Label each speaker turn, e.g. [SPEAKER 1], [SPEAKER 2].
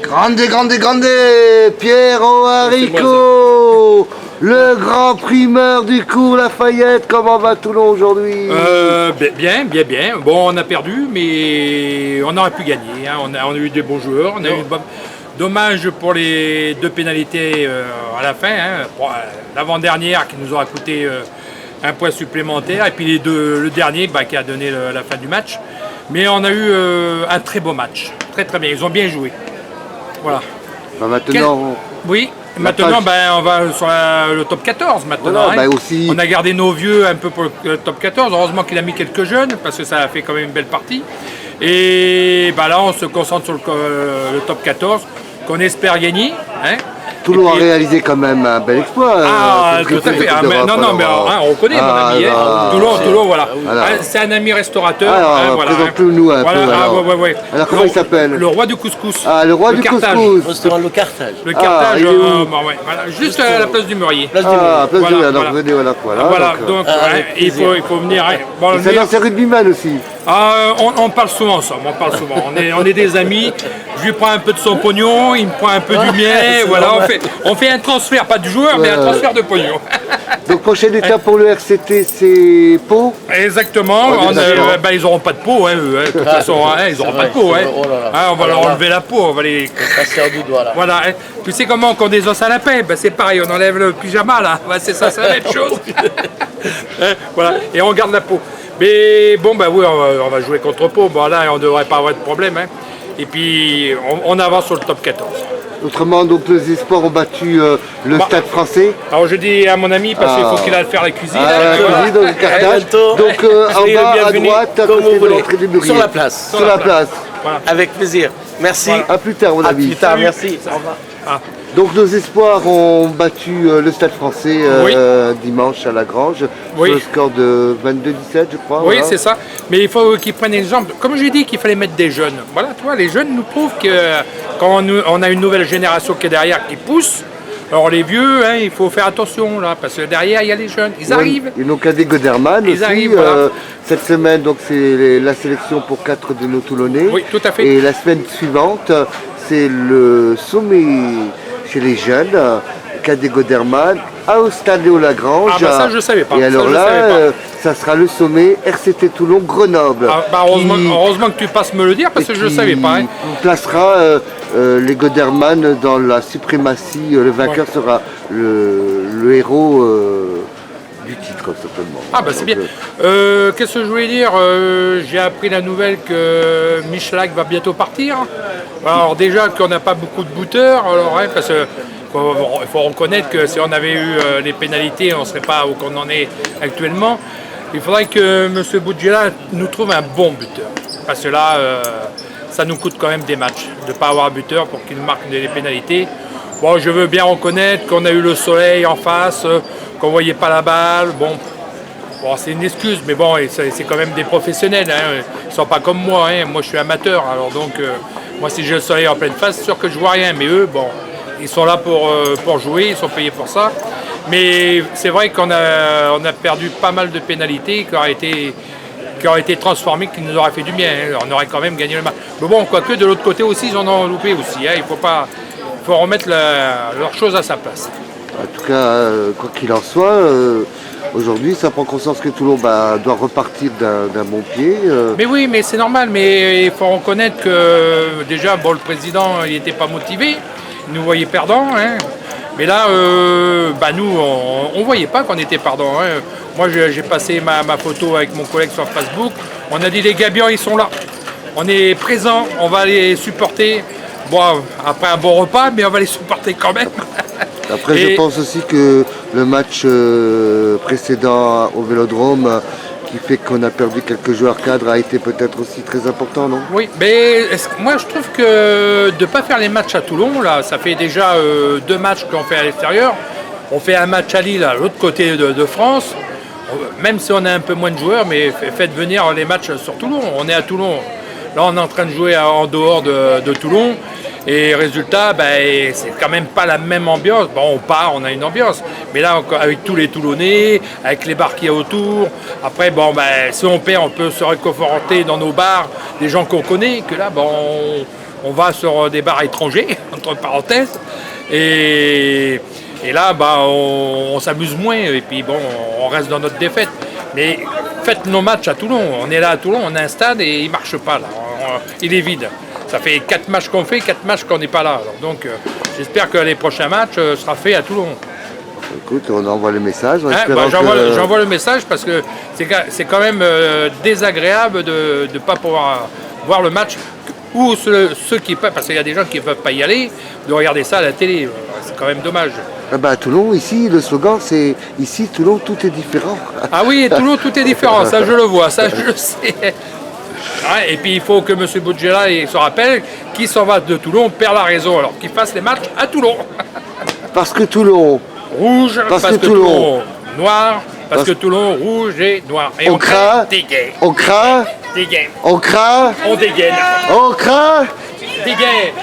[SPEAKER 1] Grande, grande, grande Piero Haricot, le grand primeur du cours Lafayette. Comment va Toulon aujourd'hui?
[SPEAKER 2] Bien. Bon, on a perdu, mais on aurait pu gagner. Hein. On a eu des bons joueurs. On a eu dommage pour les 2 pénalités à la fin. Hein. L'avant-dernière qui nous aura coûté un point supplémentaire. Et puis le dernier qui a donné la fin du match. Mais on a eu un très beau match. Très très bien. Ils ont bien joué. Voilà.
[SPEAKER 1] Maintenant,
[SPEAKER 2] oui, maintenant on va sur le top 14 maintenant.
[SPEAKER 1] Voilà, aussi...
[SPEAKER 2] On a gardé nos vieux un peu pour le top 14. Heureusement qu'il a mis quelques jeunes parce que ça a fait quand même une belle partie. Et là on se concentre sur le top 14 qu'on espère gagner. Hein.
[SPEAKER 1] Toulon a réalisé quand même un bel exploit.
[SPEAKER 2] Tout à fait. On connaît mon ami. Toulon, voilà. C'est un ami restaurateur.
[SPEAKER 1] Alors, présente-nous un peu. Alors, comment il s'appelle?
[SPEAKER 2] Le roi du couscous.
[SPEAKER 1] Ah, le roi du couscous.
[SPEAKER 3] Restaurant Le Carthage.
[SPEAKER 2] Le Carthage, juste à la place du Mûrier.
[SPEAKER 1] Place du Mûrier. Donc venez,
[SPEAKER 2] voilà. Donc, il faut venir.
[SPEAKER 1] C'est un ancien rugbyman aussi.
[SPEAKER 2] On parle souvent ensemble, on est des amis, je lui prends un peu de son pognon, il me prend un peu du mien, voilà, on fait un transfert, pas du joueur, mais un transfert de pognon.
[SPEAKER 1] Donc prochaine étape pour le RCT, c'est Pau.
[SPEAKER 2] Exactement, ils n'auront pas de peau, eux, de toute façon, ils n'auront pas de peau. On va leur enlever la peau, on va les...
[SPEAKER 3] passer du doigt là.
[SPEAKER 2] Voilà, tu sais comment on des os à lapin, c'est pareil, on enlève le pyjama là, c'est ça, c'est la même chose. Voilà, et on garde la peau. Mais bon, oui, on va jouer contre Pau. Bon, là, on ne devrait pas avoir de problème. Hein. Et puis, on avance sur le top 14.
[SPEAKER 1] Autrement, donc, les espoirs ont battu le Stade français.
[SPEAKER 2] Alors, je dis à mon ami, parce qu'il faut qu'il aille faire la cuisine.
[SPEAKER 1] Donc, Carthage. Donc, en bas, à droite, à côté de l'entrée du Mûrier.
[SPEAKER 3] Sur la place.
[SPEAKER 1] Sur la place.
[SPEAKER 3] Voilà. Avec plaisir. Merci.
[SPEAKER 1] Voilà. À plus tard, mon ami.
[SPEAKER 3] À plus tard, merci. Au revoir.
[SPEAKER 1] Donc nos espoirs ont battu le Stade français dimanche à la Grange, sur le score de 22-17 je crois.
[SPEAKER 2] Oui, c'est ça. Mais il faut qu'ils prennent exemple. Comme j'ai dit qu'il fallait mettre des jeunes. Voilà, tu vois, les jeunes nous prouvent que quand on a une nouvelle génération qui est derrière, qui pousse, alors les vieux, il faut faire attention là, parce que derrière il y a les jeunes, ils arrivent.
[SPEAKER 1] Et donc Cadet Goderman aussi.
[SPEAKER 2] Arrivent, voilà.
[SPEAKER 1] Cette semaine, donc c'est la sélection pour 4 de nos Toulonnais.
[SPEAKER 2] Oui, tout à fait.
[SPEAKER 1] Et la semaine suivante, c'est le sommet chez les jeunes, Cadet Goderman, au Stade Léo-Lagrange.
[SPEAKER 2] Ça je savais pas.
[SPEAKER 1] Et alors ça sera le sommet RCT Toulon Grenoble.
[SPEAKER 2] Heureusement que tu passes me le dire parce que je ne savais pas. Hein.
[SPEAKER 1] On placera les Goderman dans la suprématie. Le vainqueur sera le héros du titre simplement.
[SPEAKER 2] C'est bien. Qu'est-ce que je voulais dire? J'ai appris la nouvelle que Michalak va bientôt partir. Alors déjà qu'on n'a pas beaucoup de booteurs, parce que il faut reconnaître que si on avait eu les pénalités, on ne serait pas où on en est actuellement. Il faudrait que M. Boudjela nous trouve un bon buteur. Parce que là, ça nous coûte quand même des matchs de ne pas avoir un buteur pour qu'il marque des pénalités. Bon, je veux bien reconnaître qu'on a eu le soleil en face, qu'on ne voyait pas la balle. Bon, c'est une excuse, mais bon, c'est quand même des professionnels. Hein. Ils ne sont pas comme moi. Hein. Moi, je suis amateur. Alors donc, moi, si j'ai le soleil en pleine face, c'est sûr que je ne vois rien. Mais eux, ils sont là pour jouer, ils sont payés pour ça. Mais c'est vrai qu'on a perdu pas mal de pénalités qui auraient été transformées, qui nous auraient fait du bien. Hein. On aurait quand même gagné le match. Mais bon, quoique de l'autre côté aussi, ils en ont loupé aussi. Hein. Il faut remettre leurs choses à sa place.
[SPEAKER 1] En tout cas, quoi qu'il en soit, aujourd'hui, ça prend conscience que Toulon doit repartir d'un bon pied.
[SPEAKER 2] Mais oui, mais c'est normal. Mais il faut reconnaître que déjà, le président, il n'était pas motivé. Il nous voyait perdants. Hein. Mais là, nous, on ne voyait pas qu'on était perdants. Hein. Moi, j'ai passé ma photo avec mon collègue sur Facebook. On a dit les Gabions, ils sont là. On est présents, on va les supporter. Bon, après un bon repas, mais on va les supporter quand même.
[SPEAKER 1] Après, je pense aussi que le match précédent au Vélodrome, qui fait qu'on a perdu quelques joueurs cadres, a été peut-être aussi très important, non?
[SPEAKER 2] Oui, mais moi je trouve que de ne pas faire les matchs à Toulon, là, ça fait déjà 2 matchs qu'on fait à l'extérieur. On fait un match à Lille, à l'autre côté de France. Même si on a un peu moins de joueurs, mais faites venir les matchs sur Toulon. On est à Toulon. Là, on est en train de jouer en dehors de Toulon. Et résultat, c'est quand même pas la même ambiance. Bon, on part, on a une ambiance. Mais là, avec tous les Toulonnais, avec les bars qu'il y a autour. Après, si on perd, on peut se réconforter dans nos bars, des gens qu'on connaît. Que là, on va sur des bars étrangers, entre parenthèses, et là, on s'amuse moins, et puis bon, on reste dans notre défaite. Mais faites nos matchs à Toulon. On est là à Toulon, on a un stade et il ne marche pas là. Il est vide. Ça fait 4 matchs qu'on fait, 4 matchs qu'on n'est pas là. Alors, donc j'espère que les prochains matchs seront faits à Toulon.
[SPEAKER 1] Écoute, on envoie le message.
[SPEAKER 2] J'envoie le message parce que c'est quand même désagréable de ne pas pouvoir voir le match. Ou ceux qui peuvent, parce qu'il y a des gens qui ne peuvent pas y aller, de regarder ça à la télé. C'est quand même dommage.
[SPEAKER 1] À Toulon, ici, le slogan, c'est « Ici, Toulon, tout est différent ».
[SPEAKER 2] Ah oui, Toulon, tout est différent, ça je le vois, ça je le sais. Ouais, et puis il faut que M. Boudjela se rappelle, qui s'en va de Toulon perd la raison, alors qu'il fasse les matchs à Toulon.
[SPEAKER 1] Parce que Toulon...
[SPEAKER 2] Rouge, parce que Toulon noir, parce que Toulon rouge et noir. Et
[SPEAKER 1] on craint,
[SPEAKER 2] dégaine.
[SPEAKER 1] On craint,
[SPEAKER 2] Dégaine.
[SPEAKER 1] on craint,
[SPEAKER 2] On dégaine.
[SPEAKER 1] on craint.
[SPEAKER 2] Dégaine.